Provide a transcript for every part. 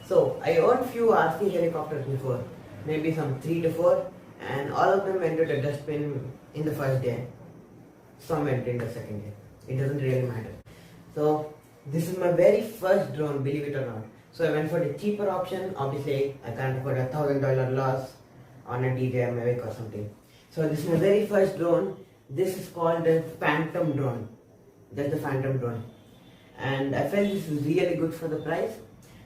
So I owned few RC helicopters before, maybe some 3 to 4, and all of them went to the dustbin in the first day. Some went in the second day. It doesn't really matter. So this is my very first drone, believe it or not. So I went for the cheaper option. Obviously, I can't afford $1,000 loss on a DJI Mavic or something. So this is my very first drone. This is called the Phantom drone. That's the Phantom drone. And I felt this is really good for the price.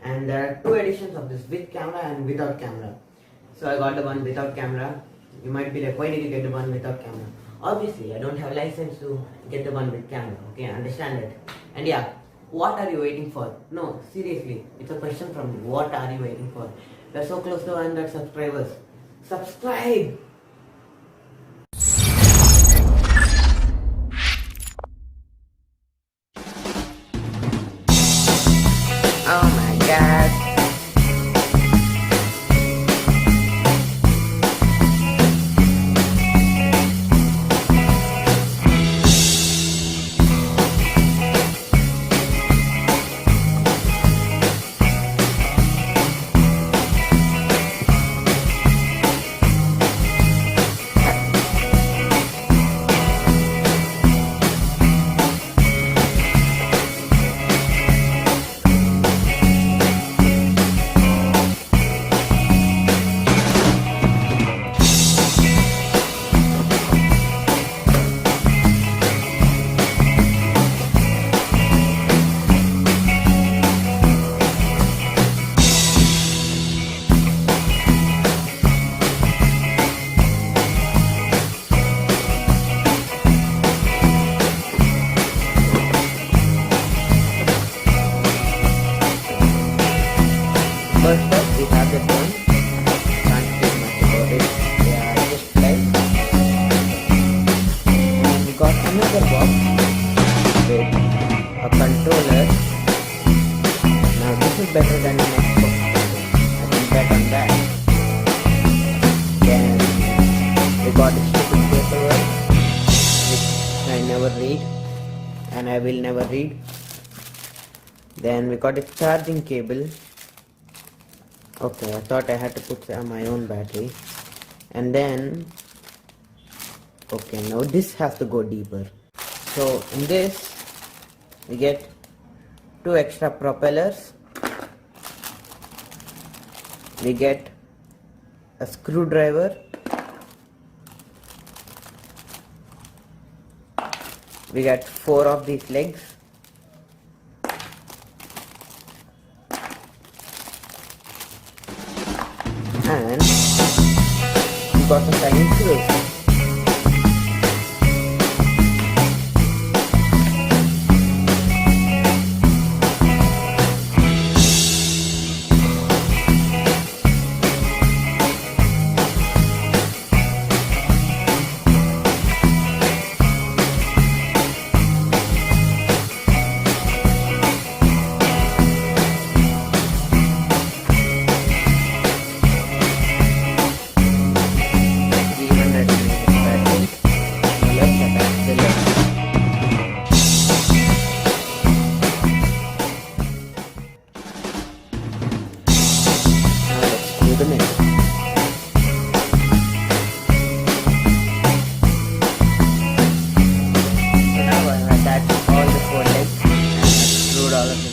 And there are two editions of this, with camera and without camera. So I got the one without camera. You might be like, why did you get the one without camera? Obviously, I don't have license to get the one with camera. Okay, understand it. And yeah, what are you waiting for? No, seriously, it's a question from me. What are you waiting for? We're so close to 100 subscribers. Subscribe! Oh my god. First up, we have the drone. Can't speak much about it. They are just like. And we got another box with a controller. Now this is better than an Xbox controller. I can bet on that. Then we got a stupid paperwork, which I never read, and I will never read. Then we got a charging cable. Okay, I thought I had to put my own battery. And then, okay, now this has to go deeper. So in this, we get 2 extra propellers. We get a screwdriver. We got 4 of these legs. And we got some tiny screws. The next. So now I have attached all the 4 legs and I've screwed all of them.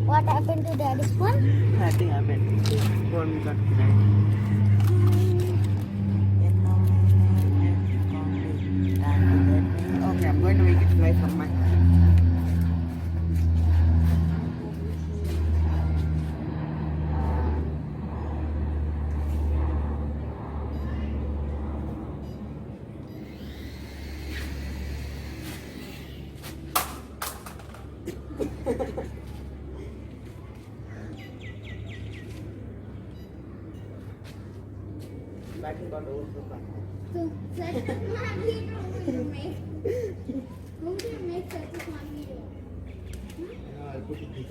What happened to daddy's phone? Nothing happened. Phone got cracked. Okay, I'm going to make it fly from my hand. Battery got overflow. So, such a smart video would you make? How would you make such a smart video? I'll put it in.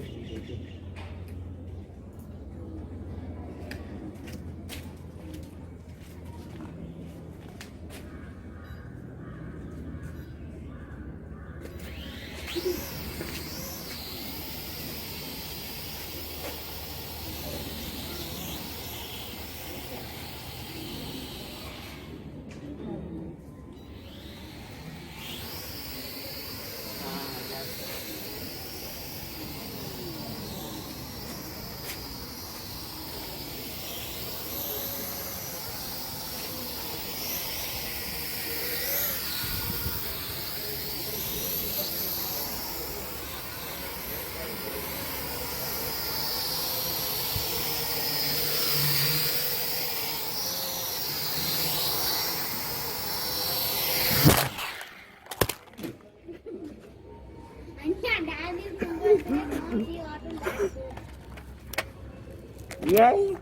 Yay!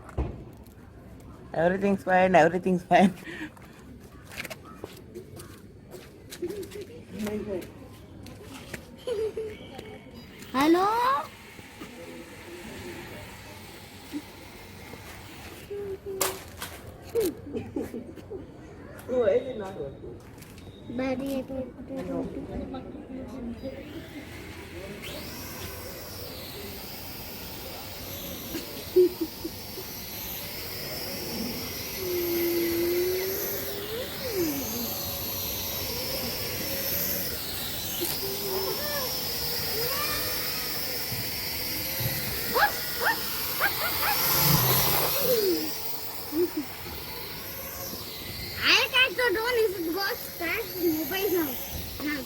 Everything's fine, everything's fine. Hello? Why is it not working? Daddy, I catch the drone if it goes crash the mobile now.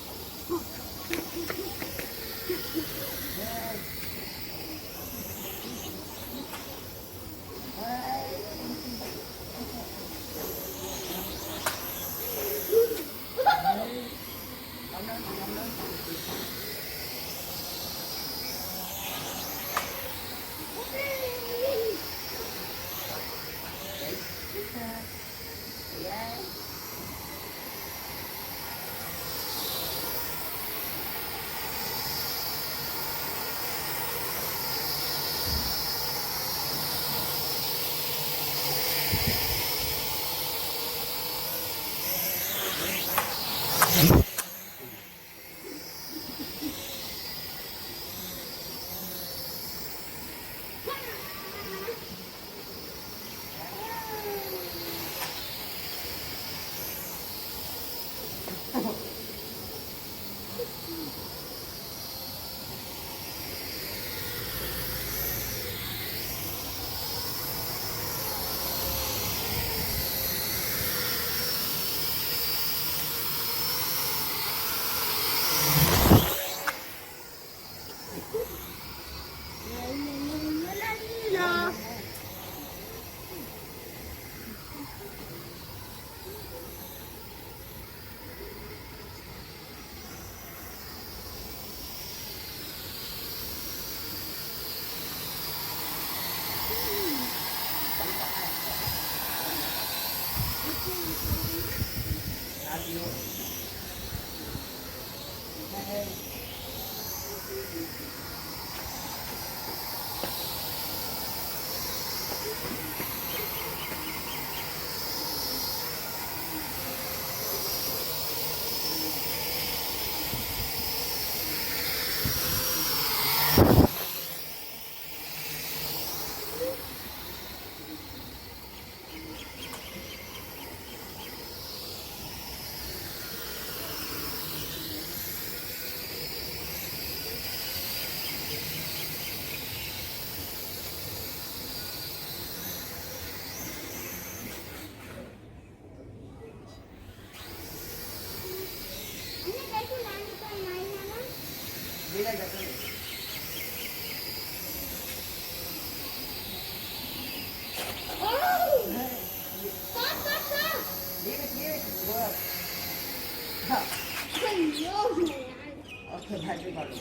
Okay, battery got it.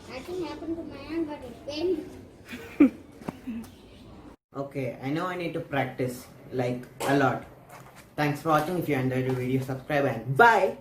Nothing happened to my hand, but it pained. Okay, I know I need to practice like a lot. Thanks for watching. If you enjoyed the video, subscribe and bye.